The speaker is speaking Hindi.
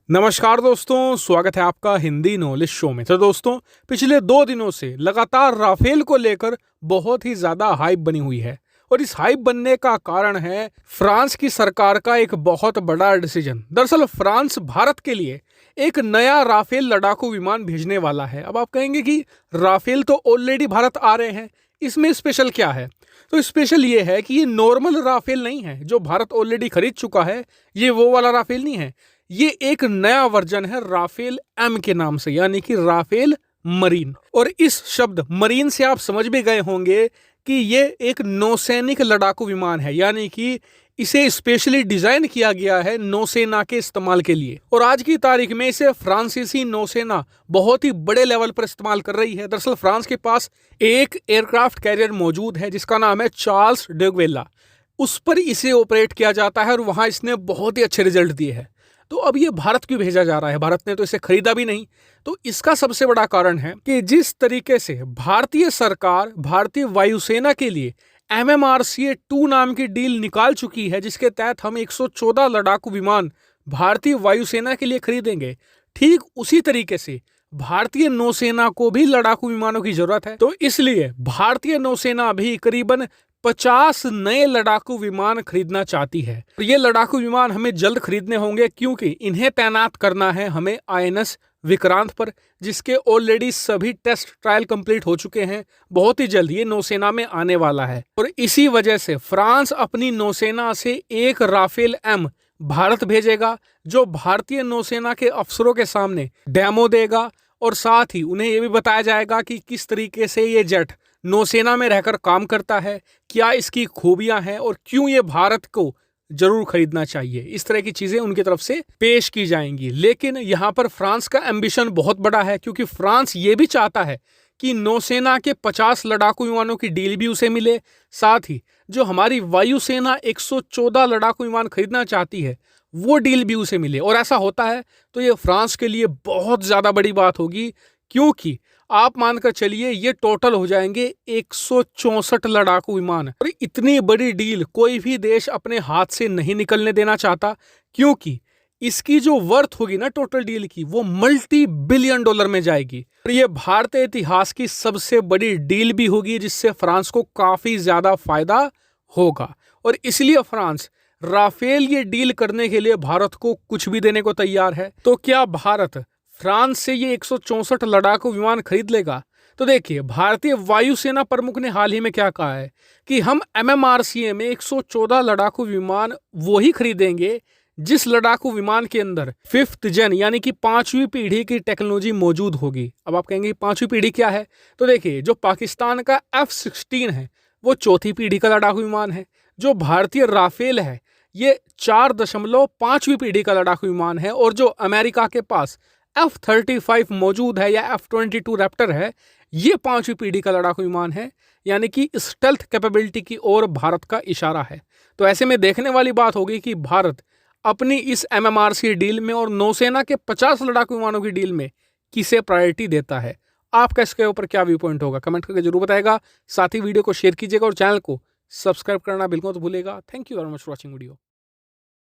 नमस्कार दोस्तों, स्वागत है आपका हिंदी नॉलेज शो में। तो दोस्तों, पिछले 2 दिनों से लगातार राफेल को लेकर बहुत ही ज्यादा हाइप बनी हुई है और इस हाइप बनने का कारण है फ्रांस की सरकार का एक बहुत बड़ा डिसीजन। दरअसल फ्रांस भारत के लिए एक नया राफेल लड़ाकू विमान भेजने वाला है। अब आप कहेंगे कि राफेल तो ऑलरेडी भारत आ रहे हैं, इसमें स्पेशल क्या है? तो स्पेशल ये है कि ये नॉर्मल राफेल नहीं है जो भारत ऑलरेडी खरीद चुका है। ये वो वाला राफेल नहीं है, ये एक नया वर्जन है राफेल एम के नाम से, यानी कि राफेल मरीन। और इस शब्द मरीन से आप समझ भी गए होंगे कि ये एक नौसैनिक लड़ाकू विमान है, यानी कि इसे स्पेशली डिजाइन किया गया है नौसेना के इस्तेमाल के लिए। और आज की तारीख में इसे फ्रांसीसी नौसेना बहुत ही बड़े लेवल पर इस्तेमाल कर रही है। दरअसल फ्रांस के पास एक एयरक्राफ्ट कैरियर मौजूद है जिसका नाम है चार्ल्स डे गोवेला। उस पर इसे ऑपरेट किया जाता है और वहां इसने बहुत ही अच्छे रिजल्ट दिए हैं। तो अब ये भारत क्यों भेजा जा रहा है? भारत ने तो इसे खरीदा भी नहीं। तो इसका सबसे बड़ा कारण है कि जिस तरीके से भारतीय सरकार भारतीय वायुसेना के लिए MMRCA-2 नाम की डील निकाल चुकी है, जिसके तहत हम 114 लड़ाकू विमान भारतीय वायुसेना के लिए खरीदेंगे, ठीक उसी तरीके से भारतीय नौसेना को भी लड़ाकू विमानों की जरूरत है। तो इसलिए भारतीय नौसेना भी करीबन 50 नए लड़ाकू विमान खरीदना चाहती है। ये लड़ाकू विमान हमें जल्द खरीदने होंगे क्योंकि इन्हें तैनात करना है हमें INS विक्रांत पर, जिसके ऑलरेडी सभी टेस्ट ट्रायल कंप्लीट हो चुके हैं। बहुत ही जल्द ये नौसेना में आने वाला है और इसी वजह से फ्रांस अपनी नौसेना से एक राफेल एम भारत भेजेगा, जो भारतीय नौसेना के अफसरों के सामने डेमो देगा और साथ ही उन्हें यह भी बताया जाएगा कि किस तरीके से ये जेट नौसेना में रहकर काम करता है, क्या इसकी खूबियां हैं और क्यों ये भारत को जरूर खरीदना चाहिए। इस तरह की चीजें उनकी तरफ से पेश की जाएंगी। लेकिन यहाँ पर फ्रांस का एम्बिशन बहुत बड़ा है, क्योंकि फ्रांस ये भी चाहता है कि नौसेना के 50 लड़ाकू विमानों की डील भी उसे मिले, साथ ही जो हमारी वायुसेना 114 लड़ाकू विमान खरीदना चाहती है वो डील भी उसे मिले। और ऐसा होता है तो ये फ्रांस के लिए बहुत ज्यादा बड़ी बात होगी, क्योंकि आप मानकर चलिए ये टोटल हो जाएंगे 164 लड़ाकू विमान। और इतनी बड़ी डील कोई भी देश अपने हाथ से नहीं निकलने देना चाहता, क्योंकि इसकी जो वर्थ होगी ना टोटल डील की, वो multi-billion डॉलर में जाएगी। और ये भारतीय इतिहास की सबसे बड़ी डील भी होगी, जिससे फ्रांस को काफी ज्यादा फायदा होगा। और इसलिए फ्रांस राफेल ये डील करने के लिए भारत को कुछ भी देने को तैयार है। तो क्या भारत फ्रांस से ये 164 लड़ाकू विमान खरीद लेगा? तो देखिए, भारतीय वायुसेना प्रमुख ने हाल ही में क्या कहा है कि हम MMRCA में 114 लड़ाकू विमान वो ही खरीदेंगे जिस लड़ाकू विमान के अंदर 5th जेन यानी कि 5वीं पीढ़ी की टेक्नोलॉजी मौजूद होगी। अब आप कहेंगे 5वीं पीढ़ी क्या है? तो देखिए, जो पाकिस्तान का F-16 है वो 4थी पीढ़ी का लड़ाकू विमान है। जो भारतीय राफेल है ये 4.5वीं पीढ़ी का लड़ाकू विमान है। और जो अमेरिका के पास F-35 मौजूद है या F-22 रैप्टर है, ये 5वीं पीढ़ी का लड़ाकू विमान है, यानी कि स्टेल्थ कैपेबिलिटी की ओर भारत का इशारा है। तो ऐसे में देखने वाली बात होगी कि भारत अपनी इस MMRCA डील में और नौसेना के 50 लड़ाकू विमानों की डील में किसे प्रायोरिटी देता है। आपका इसके ऊपर क्या व्यू पॉइंट होगा, कमेंट करके जरूर बताएगा। साथ ही वीडियो को शेयर कीजिएगा और चैनल को सब्सक्राइब करना बिल्कुल मत भूलिएगा। Thank you very much for watching video.